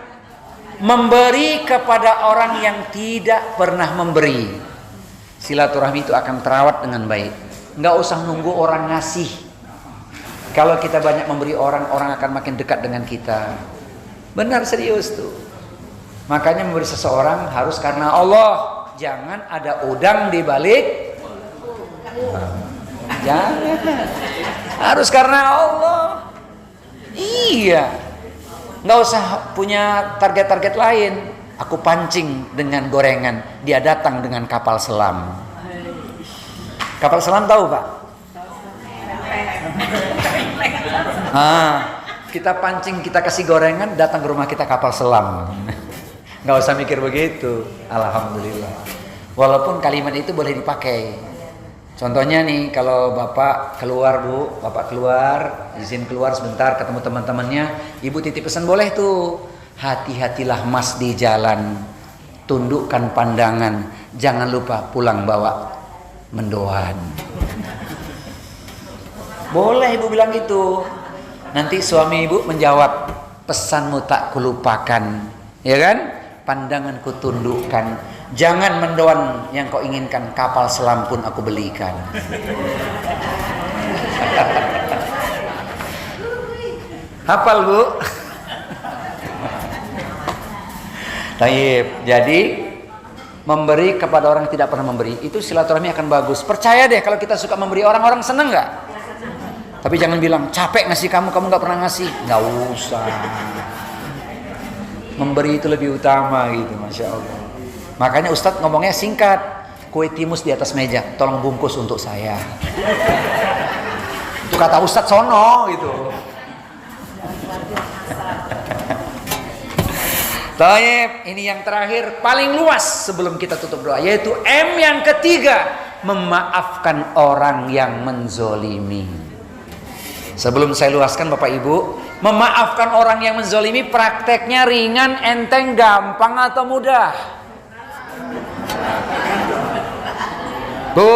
memberi kepada orang yang tidak pernah memberi. Silaturahmi itu akan terawat dengan baik. Nggak usah nunggu orang ngasih. Kalau kita banyak memberi orang, orang akan makin dekat dengan kita. Benar, serius tuh. Makanya memberi seseorang harus karena Allah. Jangan ada udang di balik. Jangan. Harus karena Allah. Iya. Nggak usah punya target-target lain. Aku pancing dengan gorengan, dia datang dengan kapal selam. Kapal selam tahu Pak? Kita pancing, kita kasih gorengan, datang ke rumah kita kapal selam. Nggak usah mikir begitu. Alhamdulillah. Walaupun kalimat itu boleh dipakai. Contohnya nih, kalau Bapak keluar Bu, Bapak keluar, izin keluar sebentar ketemu teman-temannya, Ibu titip pesan boleh tuh. Hati-hatilah Mas di jalan, tundukkan pandangan, jangan lupa pulang bawa mendoan. Boleh Ibu bilang gitu. Nanti suami Ibu menjawab, pesanmu tak kulupakan, ya kan? Pandanganku tundukkan, jangan mendoan yang kau inginkan, kapal selam pun aku belikan. Hafal Bu? Taib. Jadi memberi kepada orang yang tidak pernah memberi itu silaturahmi akan bagus. Percaya deh kalau kita suka memberi, orang-orang seneng nggak? Tapi jangan bilang capek ngasih kamu nggak pernah ngasih. Nggak usah. Memberi itu lebih utama gitu, masya Allah. Makanya Ustadz ngomongnya singkat. Kue timus di atas meja, tolong bungkus untuk saya. Itu kata Ustadz sono gitu. Taib, ini yang terakhir paling luas sebelum kita tutup doa, yaitu M yang ketiga, memaafkan orang yang menzolimi. Sebelum saya luaskan Bapak Ibu, memaafkan orang yang menzolimi prakteknya ringan, enteng, gampang atau mudah? Bu,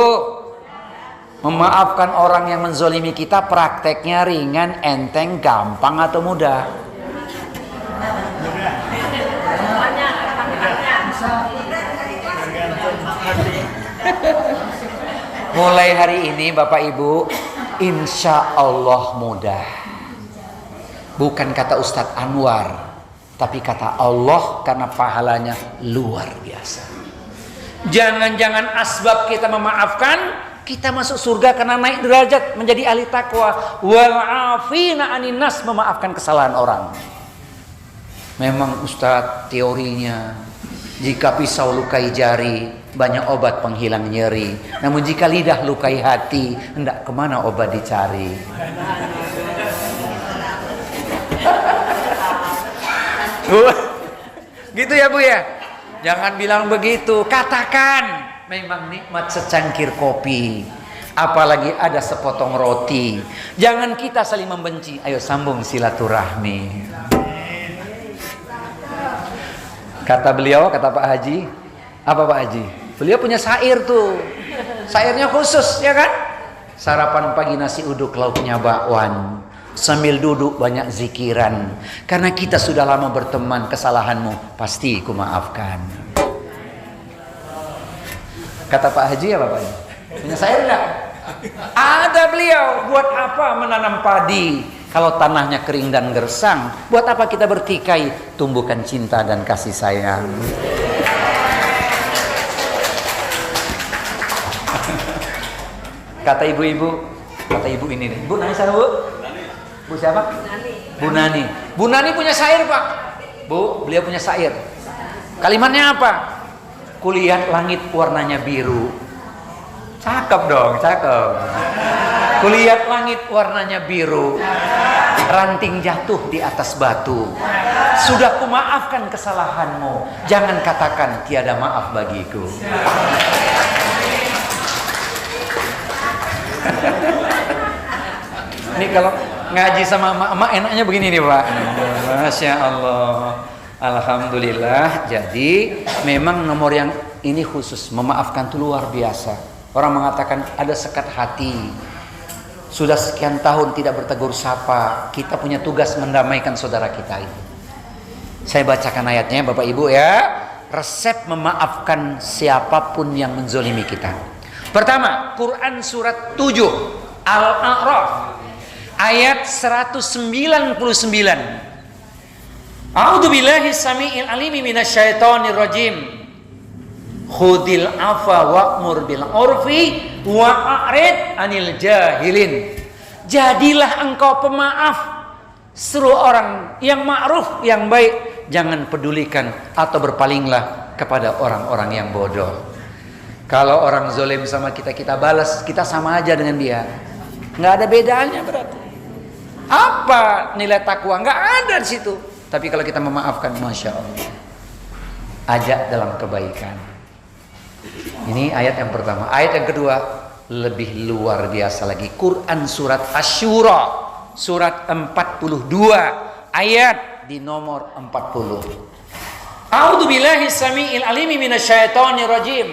memaafkan orang yang menzolimi kita prakteknya ringan, enteng, gampang atau mudah? Mulai hari ini Bapak Ibu, insya Allah mudah. Bukan kata Ustadz Anwar, tapi kata Allah karena pahalanya luar biasa. Jangan-jangan asbab kita memaafkan, kita masuk surga karena naik derajat menjadi ahli takwa. Wal afina anin nas, memaafkan kesalahan orang. Memang Ustadz teorinya, jika pisau lukai jari, banyak obat penghilang nyeri. Namun jika lidah lukai hati, hendak kemana obat dicari? Gitu ya Bu ya? Jangan bilang begitu. Katakan, memang nikmat secangkir kopi, apalagi ada sepotong roti. Jangan kita saling membenci. Ayo sambung silaturahmi. Kata beliau, kata Pak Haji, apa Pak Haji? Beliau punya syair tuh, syairnya khusus ya kan? Sarapan pagi nasi uduk lauknya bakwan, sambil duduk banyak zikiran, karena kita sudah lama berteman, kesalahanmu pasti ku maafkan. Kata Pak Haji apa Pak Haji? Punya syair enggak? Ada beliau. Buat apa menanam padi kalau tanahnya kering dan gersang? Buat apa kita bertikai? Tumbuhkan cinta dan kasih sayang. Kata ibu-ibu, Kata ibu ini nih. Bu Nani sana bu. Bu siapa? Bu Nani. Bu Nani punya syair pak. Bu, beliau punya syair. Kalimatnya apa? Kulihat langit warnanya biru. Cakep dong, cakep. Kulihat langit warnanya biru. Ranting jatuh di atas batu. Sudah kumaafkan kesalahanmu. Jangan katakan tiada maaf bagiku. Ini kalau ngaji sama emak-emak enaknya begini nih Pak. Masya Allah. Alhamdulillah. Jadi memang nomor yang ini khusus. Memaafkan itu luar biasa. Orang mengatakan ada sekat hati. Sudah sekian tahun tidak bertegur sapa. Kita punya tugas mendamaikan saudara kita itu. Saya bacakan ayatnya Bapak Ibu ya. Resep memaafkan siapapun yang menzolimi kita. Pertama, Quran surat 7 Al-A'raf ayat 199. A'udzubillahi samiil alimi minasyaitonir rajim. Khudil afa wa'mur bil urfi wa'rid anil jahilin. Jadilah engkau pemaaf, seru orang yang ma'ruf, yang baik, jangan pedulikan atau berpalinglah kepada orang-orang yang bodoh. Kalau orang zolim sama kita, kita balas, kita sama aja dengan dia. Nggak ada bedanya berarti. Apa nilai takwa? Nggak ada di situ. Tapi kalau kita memaafkan, Masya Allah, ajak dalam kebaikan. Ini ayat yang pertama. Ayat yang kedua lebih luar biasa lagi. Quran surat Asy-Syura surat 42 ayat di nomor 40. A'udzubillahi samiil alimi minasyaitonir rajim.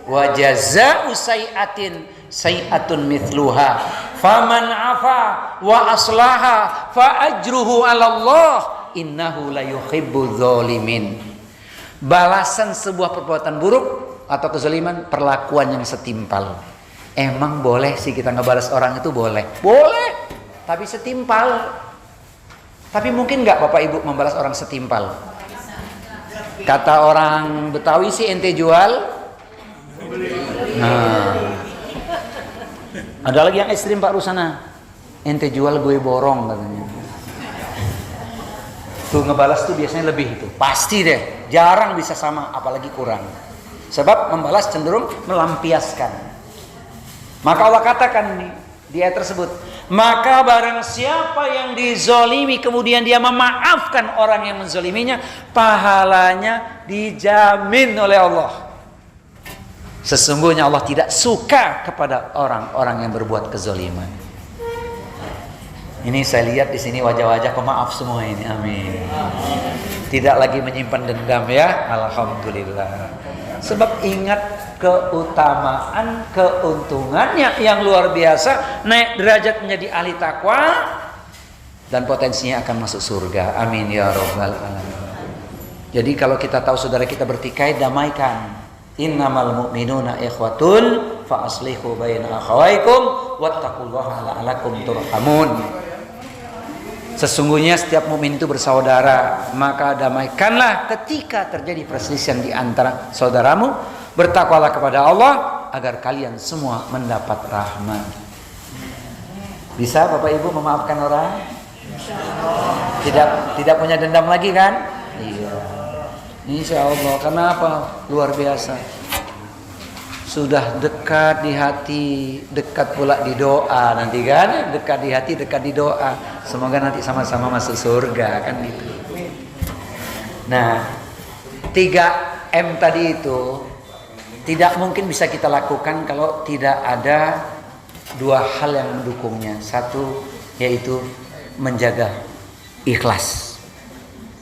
Wa jazaa'u sayyi'atin sayyi'atun mithluha faman 'afa wa aslaha fa ajruhu 'ala Allah innahu la yuhibbudz zalimin. Balasan sebuah perbuatan buruk atau kezaliman, perlakuan yang setimpal. Emang boleh sih kita ngebalas orang itu? Boleh. Boleh. Tapi setimpal. Tapi mungkin nggak Bapak Ibu membalas orang setimpal? Kata orang Betawi sih, ente jual. Nah, ada lagi yang ekstrim Pak Rusana. Ente jual gue borong katanya. Tuh ngebalas tuh biasanya lebih itu. Pasti deh. Jarang bisa sama, apalagi kurang. Sebab membalas cenderung melampiaskan. Maka Allah katakan nih di ayat tersebut, maka barang siapa yang dizolimi kemudian dia memaafkan orang yang menzoliminya, pahalanya dijamin oleh Allah. Sesungguhnya Allah tidak suka kepada orang-orang yang berbuat kezoliman. Ini saya lihat di sini wajah-wajah pemaaf semua ini. Amin. Tidak lagi menyimpan dendam ya. Alhamdulillah. Sebab ingat keutamaan, keuntungannya yang luar biasa, naik derajat menjadi ahli takwa dan potensinya akan masuk surga. Amin ya rabbal alamin. Jadi kalau kita tahu saudara kita bertikai, damaikan. Innamal mu'minuna ikhwatun fa aslihu baina akhawaykum wattaqullaha la'allakum turhamun. Sesungguhnya setiap mukmin itu bersaudara, maka damaikanlah ketika terjadi perselisihan di antara saudaramu. Bertakwalah kepada Allah agar kalian semua mendapat rahmat. Bisa Bapak Ibu memaafkan orang? Tidak punya dendam lagi kan? Iya. Insya Allah. Kenapa? Luar biasa. Sudah dekat di hati, dekat pula di doa nanti kan? Dekat di hati, dekat di doa. Semoga nanti sama-sama masuk surga kan gitu. Nah, 3M tadi itu tidak mungkin bisa kita lakukan kalau tidak ada dua hal yang mendukungnya. Satu yaitu menjaga ikhlas.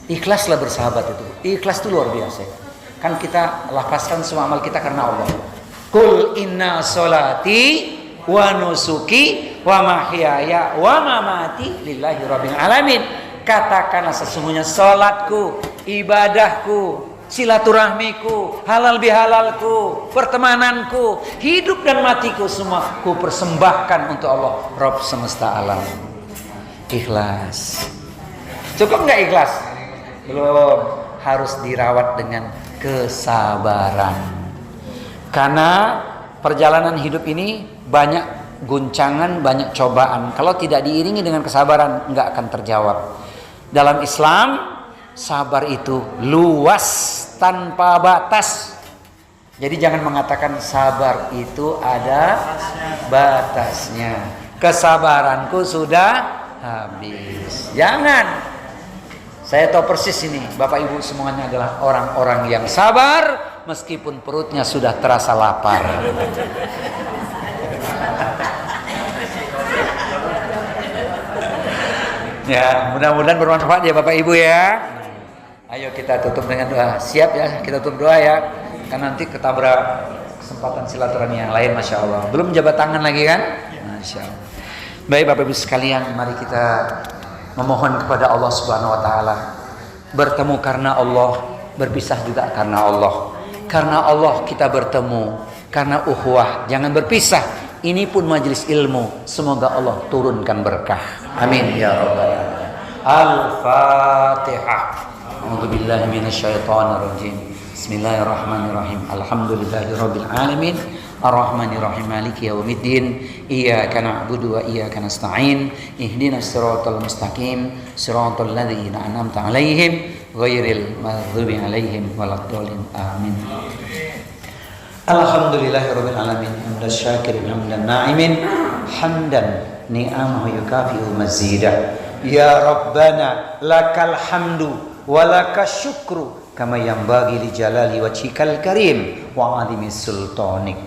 Ikhlaslah bersahabat itu. Ikhlas itu luar biasa. Kan kita lapaskan semua amal kita karena Allah. Qul inna sholati wa nusuki wa mahyaya wa mamati lillahi rabbil alamin. Katakanlah sesungguhnya salatku, ibadahku, silaturahmiku, halal bihalalku, pertemananku, hidup dan matiku semua ku persembahkan untuk Allah Rabb semesta alam. Ikhlas. Cukup nggak ikhlas? Belum. Harus dirawat dengan kesabaran. Karena perjalanan hidup ini banyak guncangan, banyak cobaan. Kalau tidak diiringi dengan kesabaran, nggak akan terjawab. Dalam Islam, sabar itu luas tanpa batas. Jadi jangan mengatakan sabar itu ada batasnya. Kesabaranku sudah habis. Jangan. Saya tahu persis ini, Bapak Ibu semuanya adalah orang-orang yang sabar meskipun perutnya sudah terasa lapar. Ya, mudah-mudahan bermanfaat ya Bapak Ibu ya. Ayo kita tutup dengan doa. Siap ya, kita tutup doa ya. Kan nanti ketabrak kesempatan silaturahmi yang lain, Masya Allah. Belum jabat tangan lagi kan? Masya Allah. Baik Bapak Ibu sekalian, mari kita memohon kepada Allah Subhanahu wa taala. Bertemu karena Allah, berpisah juga karena Allah. Karena Allah kita bertemu, karena ukhuwah jangan berpisah. Ini pun majelis ilmu, semoga Allah turunkan berkah. Amin ya rabbal alamin. Al-Fatihah. A'udzubillahi minasyaitonirrajim. Bismillahirrahmanirrahim. Alhamdulillahirabbil alamin. Ar-Rahmanir-Rahim Maliki Yaumiddin. Iyyaka na'budu wa iyyaka nasta'in. Ihdinas siratal mustaqim, siratal ladzina an'amta 'alaihim ghairil maghdubi 'alaihim waladdallin. Amin. Alhamdulillahirabbil alamin. Hamdan syakirin hamdan na'imin, hamdan ni'amahu yukafi'u mazidah. Ya Rabbana lakal hamdu wa lakas syukru kama yanbaghi li jalali wajhikal karim wa 'azimi sultanik.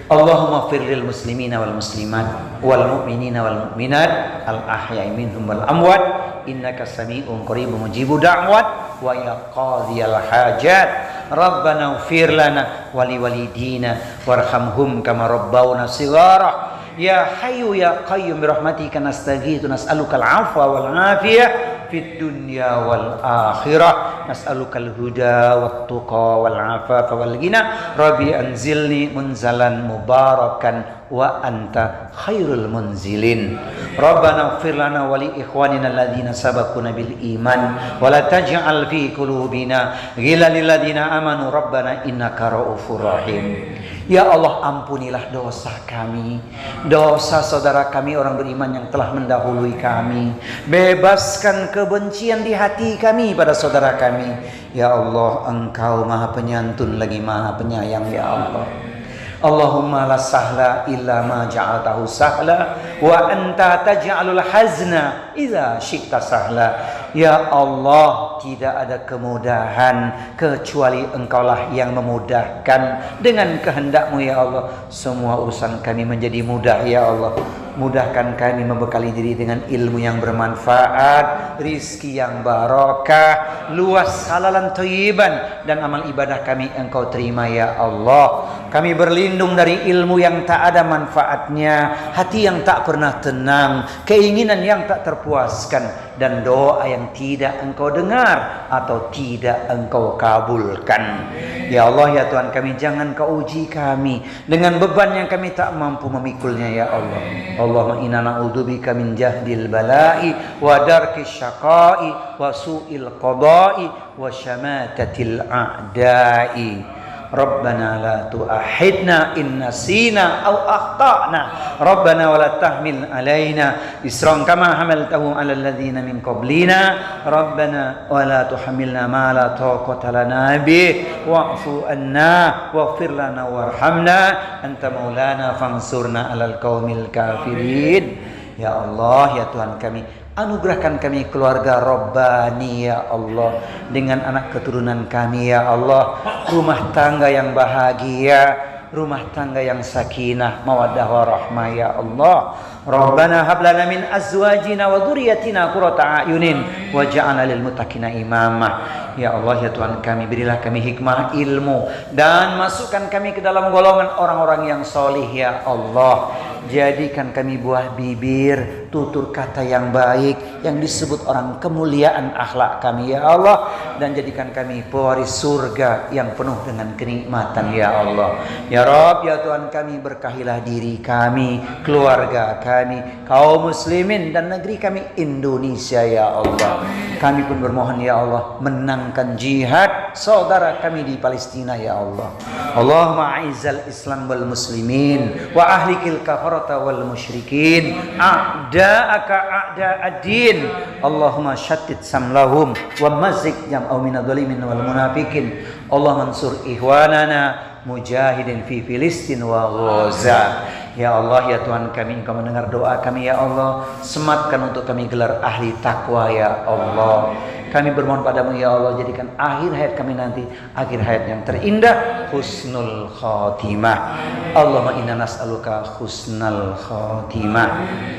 Allahumma fir lil muslimina wal muslimat wal mu'minina wal mu'minat al ahya'i minhum wal amwat innaka sami'un qaribun mujibud da'wat wa ya qadhiyal hajat. Rabbana ighfir lana wa li walidina warhamhum kama rabbawna shighara. Ya hayyu ya qayyum bi rahmatika nastaghitsu nas'alukal 'afwa wal 'afiyah fid dunya wal akhirah. Nas'alukal huda wat tuqa wal 'afafa wal ghina. Rabbi anzilni munzalan mubarakan wa anta khairul munzilin. Rabbana ighfir lana wa li ikhwanina alladhina sabaquna bil iman wa la taj'al fi qulubina ghillan lil ladzina amanu rabbana innaka ra'ufur rahim. Ya Allah, ampunilah dosa kami, dosa saudara kami orang beriman yang telah mendahului kami. Bebaskan kebencian di hati kami pada saudara kami. Ya Allah, Engkau Maha Penyantun lagi Maha Penyayang ya Allah. Allahumma la sahla illa ma ja'altahu sahla wa anta taj'alul hazna idza syi'ta sahla. Ya Allah, tidak ada kemudahan kecuali Engkaulah yang memudahkan dengan kehendak-Mu ya Allah. Semua urusan kami menjadi mudah ya Allah. Mudahkan kami membekali diri dengan ilmu yang bermanfaat, rizki yang barakah, luas halalan thayyiban, dan amal ibadah kami Engkau terima ya Allah. Kami berlindung dari ilmu yang tak ada manfaatnya, hati yang tak pernah tenang, keinginan yang tak terpuaskan, dan doa yang tidak Engkau dengar atau tidak Engkau kabulkan. Ya Allah ya Tuhan kami, jangan Kau uji kami dengan beban yang kami tak mampu memikulnya ya Allah. Allahumma inna na'udzubika min jahdil bala'i wa darkis syaqa'i wa su'il qada'i wa syamatatil a'da'i. Rabbana la tu'ahidna in nasina aw akhtana. Rabbana wa la tahmil alaina isran kama hamaltahu ala alladhina min qablina. Rabbana wa la tuhammilna ma la taqata lana bih wa'fu anna waghfir lana warhamna anta maulana fansurna alal qaumil kafirin. Ya Allah ya Tuhan kami, anugerahkan kami keluarga Rabbani ya Allah, dengan anak keturunan kami ya Allah, rumah tangga yang bahagia, rumah tangga yang sakinah, mawaddah warahmah ya Allah. Rabbana hab lana min azwajina wa dzurriyyatina qurrata a'yunin waj'alna lil muttaqina imama. Ya Allah ya Tuhan kami, berilah kami hikmah ilmu dan masukkan kami ke dalam golongan orang-orang yang solih ya Allah. Jadikan kami buah bibir, tutur kata yang baik, yang disebut orang kemuliaan akhlak kami ya Allah. Dan jadikan kami pewaris surga yang penuh dengan kenikmatan ya Allah. Ya Rabb ya Tuhan kami, berkahilah diri kami, keluarga kami, kaum muslimin dan negeri kami Indonesia ya Allah. Kami pun bermohon ya Allah, menang menangkan jihad saudara kami di Palestina ya Allah. Allahumma a'izzal Islam wal muslimin wa ahlikil kafarata wal musyrikin a'da'aka a'da'ad-din. Allahumma syattid samlahum wa mazzik jam'au minadh-dhalimin wal munafikin. Allah mansur ihwanana mujahidin fi Filistin wa Ghaza. Ya Allah, ya Tuhan kami, Engkau mendengar doa kami ya Allah. Sematkan untuk kami gelar ahli takwa ya Allah. Kami bermohon padamu ya Allah, jadikan akhir hayat kami nanti akhir hayat yang terindah, husnul khotimah. Allahumma inna nas'aluka husnul khotimah.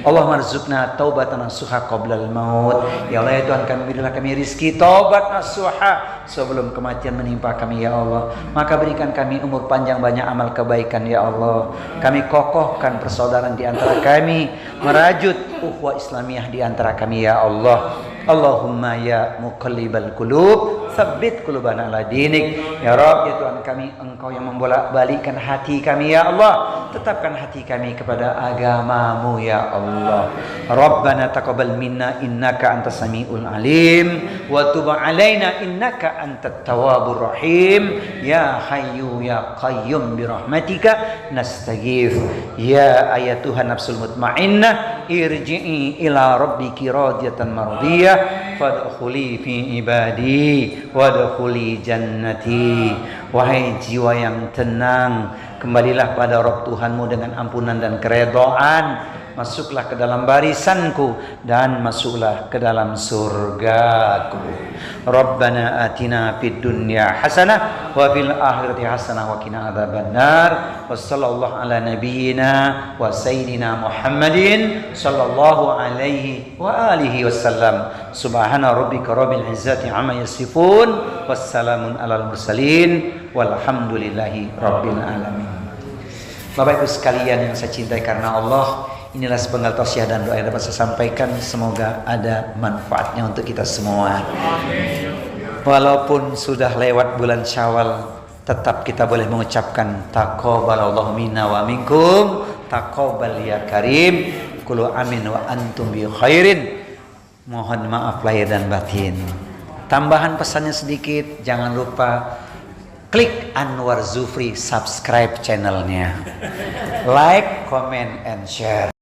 Allahumma rizukna taubatan nasuha qoblal maut. Ya Allah ya Tuhan kami, berilah kami rizki taubat nasuha sebelum kematian menimpa kami ya Allah. Maka berikan kami umur panjang, banyak amal kebaikan ya Allah. Kami kokohkan persaudaraan di antara kami, merajut ukhuwah Islamiyah di antara kami ya Allah. Allahumma ya muqallibal qulub tsabbit qulubana ala dinik. Ya Rabb, ya Tuhan kami, Engkau yang membolak-balikkan hati kami ya Allah. Tetapkan hati kami kepada agamamu ya Allah. Rabbana taqabbal minna innaka antas samiul alim wa tub alaina innaka antat tawwabur rahim. Ya hayyu ya qayyum bi rahmatika nastaghith. Ya ayatuhan nafsul mutmainnah irji'i ila rabbiki radiyatan mardiyah fadkhuli fi ibadi wadkhuli jannati. Wahai jiwa yang tenang, kembalilah pada Rabb Tuhanmu dengan ampunan dan keredaan. Masuklah ke dalam barisanku dan masuklah ke dalam surgaku. Rabbana atina fid dunya hasanah wa fil akhirati hasanah wa qina adzabannar. Wassallallahu ala nabiyyina wa sayyidina Muhammadin sallallahu alaihi wa alihi wasallam. Subhana rabbika rabbil izzati amma yasifun wassalamun alal mursalin walhamdulillahi rabbil alamin. Bapak Ibu sekalian yang saya cintai karena Allah, inilah sepenggal tausiah dan doa yang dapat saya sampaikan. Semoga ada manfaatnya untuk kita semua. Walaupun sudah lewat bulan Syawal, tetap kita boleh mengucapkan taqabbalallahu minna wa minkum, taqabbal ya karim, qulu amin wa antum bi khairin. Mohon maaf lahir dan batin. Tambahan pesannya sedikit, jangan lupa klik Anwar Zufri, subscribe channelnya, like, comment, and share.